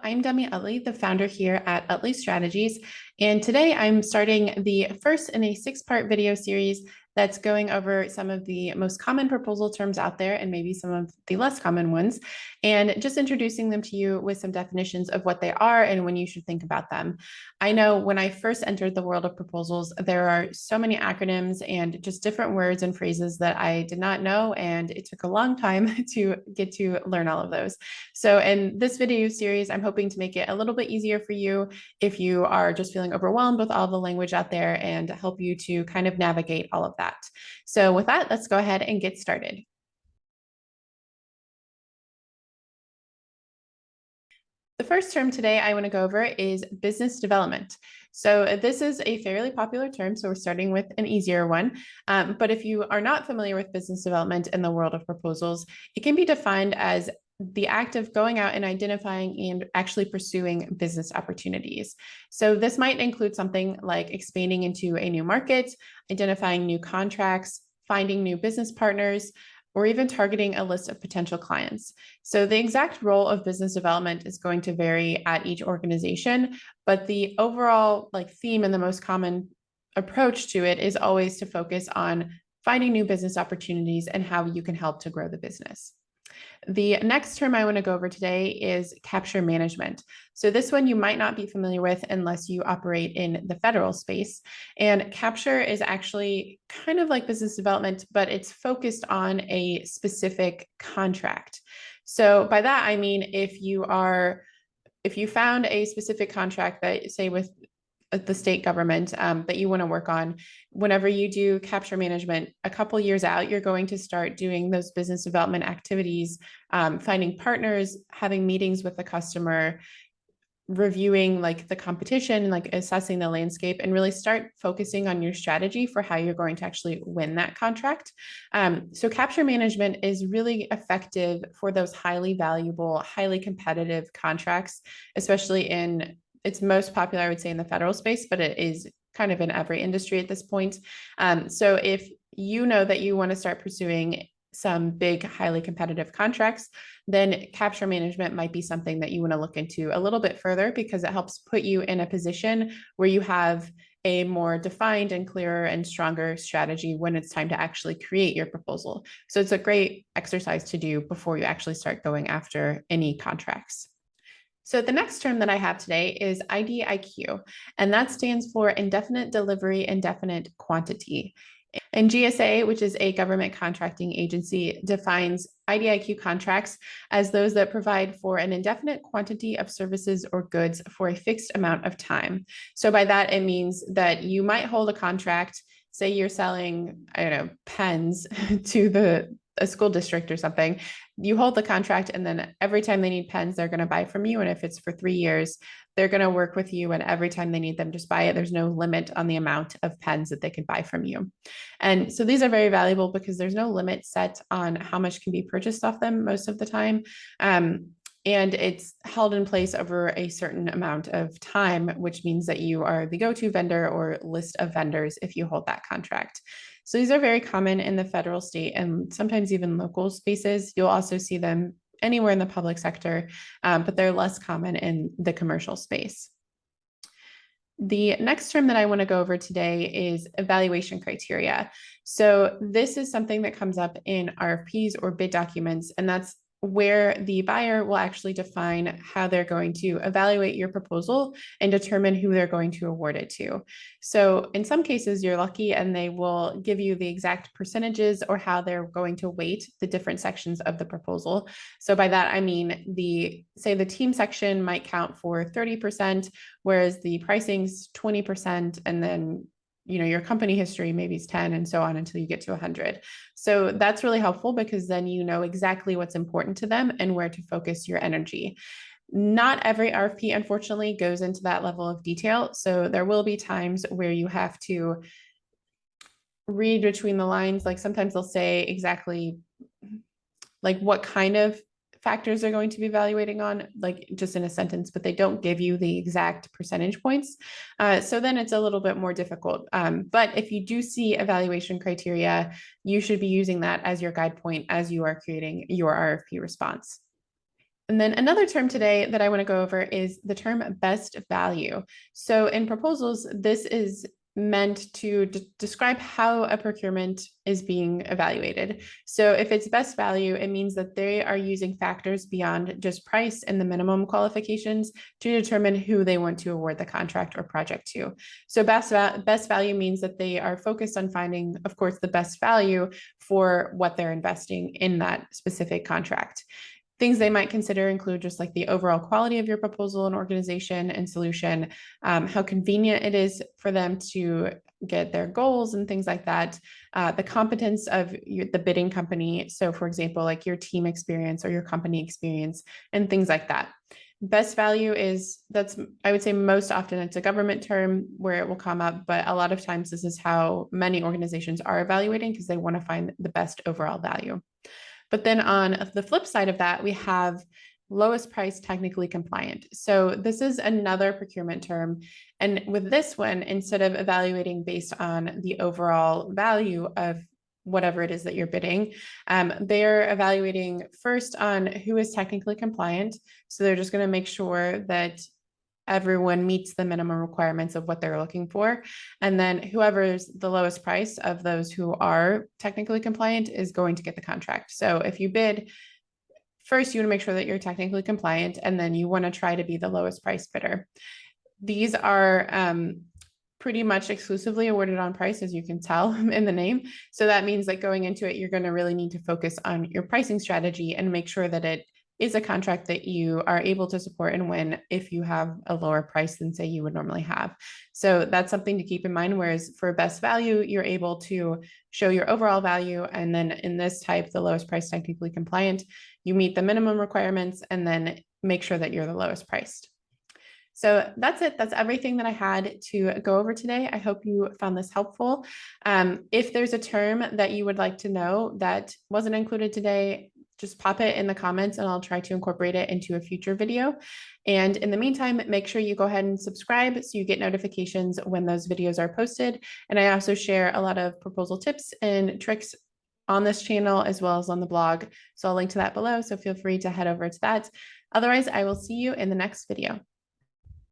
I'm Demi Utley, the founder here at Utley Strategies, and today I'm starting the first in a six-part video series that's going over some of the most common proposal terms out there and maybe some of the less common ones, and just introducing them to you with some definitions of what they are and when you should think about them. I know when I first entered the world of proposals, there are so many acronyms and just different words and phrases that I did not know, and it took a long time to get to learn all of those. So in this video series, I'm hoping to make it a little bit easier for you if you are just feeling overwhelmed with all the language out there and help you to kind of navigate all of that. So with that, let's go ahead and get started. The first term today I want to go over is business development. So this is a fairly popular term, so we're starting with an easier one. But if you are not familiar with business development in the world of proposals, it can be defined as the act of going out and identifying and actually pursuing business opportunities. So this might include something like expanding into a new market, identifying new contracts, finding new business partners, or even targeting a list of potential clients. So the exact role of business development is going to vary at each organization, but the overall theme and the most common approach to it is always to focus on finding new business opportunities and how you can help to grow the business. The next term I want to go over today is capture management. So this one you might not be familiar with unless you operate in the federal space. And capture is actually kind of like business development, but it's focused on a specific contract. So by that, I mean, if you found a specific contract that, say, with the state government that you want to work on, whenever you do capture management, a couple years out, you're going to start doing those business development activities, finding partners, having meetings with the customer, reviewing the competition, assessing the landscape, and really start focusing on your strategy for how you're going to actually win that contract. So capture management is really effective for those highly valuable, highly competitive contracts, especially it's most popular, I would say, in the federal space, but it is kind of in every industry at this point. So if you know that you want to start pursuing some big, highly competitive contracts, then capture management might be something that you want to look into a little bit further, because it helps put you in a position where you have a more defined and clearer and stronger strategy when it's time to actually create your proposal. So it's a great exercise to do before you actually start going after any contracts. So the next term that I have today is IDIQ, and that stands for Indefinite Delivery, Indefinite Quantity. And GSA, which is a government contracting agency, defines IDIQ contracts as those that provide for an indefinite quantity of services or goods for a fixed amount of time. So by that, it means that you might hold a contract, say you're selling, I don't know, pens to a school district or something. You hold the contract, and then every time they need pens, they're going to buy from you. And if it's for 3 years, they're going to work with you. And every time they need them, just buy it. There's no limit on the amount of pens that they can buy from you. And so these are very valuable because there's no limit set on how much can be purchased off them most of the time. And it's held in place over a certain amount of time, which means that you are the go-to vendor or list of vendors if you hold that contract. So these are very common in the federal, state, and sometimes even local spaces. You'll also see them anywhere in the public sector, but they're less common in the commercial space. The next term that I want to go over today is evaluation criteria. So this is something that comes up in RFPs or bid documents, and that's where the buyer will actually define how they're going to evaluate your proposal and determine who they're going to award it to. So in some cases, you're lucky and they will give you the exact percentages or how they're going to weight the different sections of the proposal. So by that, I mean, say the team section might count for 30%, whereas the pricing's 20%, and then your company history maybe is 10, and so on until you get to 100. So that's really helpful because then you know exactly what's important to them and where to focus your energy. Not every RFP, unfortunately, goes into that level of detail. So there will be times where you have to read between the lines. Sometimes they'll say exactly what kind of factors they're going to be evaluating on, just in a sentence, but they don't give you the exact percentage points. So then it's a little bit more difficult. But if you do see evaluation criteria, you should be using that as your guide point as you are creating your RFP response. And then another term today that I want to go over is the term best value. So in proposals, this is meant to describe how a procurement is being evaluated. So if it's best value, it means that they are using factors beyond just price and the minimum qualifications to determine who they want to award the contract or project to. So best value means that they are focused on finding, of course, the best value for what they're investing in that specific contract. Things they might consider include just like the overall quality of your proposal and organization and solution, how convenient it is for them to get their goals and things like that, the competence of the bidding company. So for example, like your team experience or your company experience and things like that. Best value I would say most often it's a government term where it will come up, but a lot of times this is how many organizations are evaluating because they want to find the best overall value. But then on the flip side of that, we have lowest price technically compliant. So this is another procurement term. And with this one, instead of evaluating based on the overall value of whatever it is that you're bidding, they're evaluating first on who is technically compliant. So they're just going to make sure that everyone meets the minimum requirements of what they're looking for. And then whoever's the lowest price of those who are technically compliant is going to get the contract. So if you bid, first you want to make sure that you're technically compliant, and then you want to try to be the lowest price bidder. These are pretty much exclusively awarded on price, as you can tell in the name. So that means that going into it, you're going to really need to focus on your pricing strategy and make sure that it is a contract that you are able to support and win if you have a lower price than say you would normally have. So that's something to keep in mind. Whereas for best value, you're able to show your overall value. And then in this type, the lowest price technically compliant, you meet the minimum requirements and then make sure that you're the lowest priced. So that's it. That's everything that I had to go over today. I hope you found this helpful. If there's a term that you would like to know that wasn't included today, just pop it in the comments and I'll try to incorporate it into a future video. And in the meantime, make sure you go ahead and subscribe so you get notifications when those videos are posted. And I also share a lot of proposal tips and tricks on this channel as well as on the blog. So I'll link to that below. So feel free to head over to that. Otherwise, I will see you in the next video.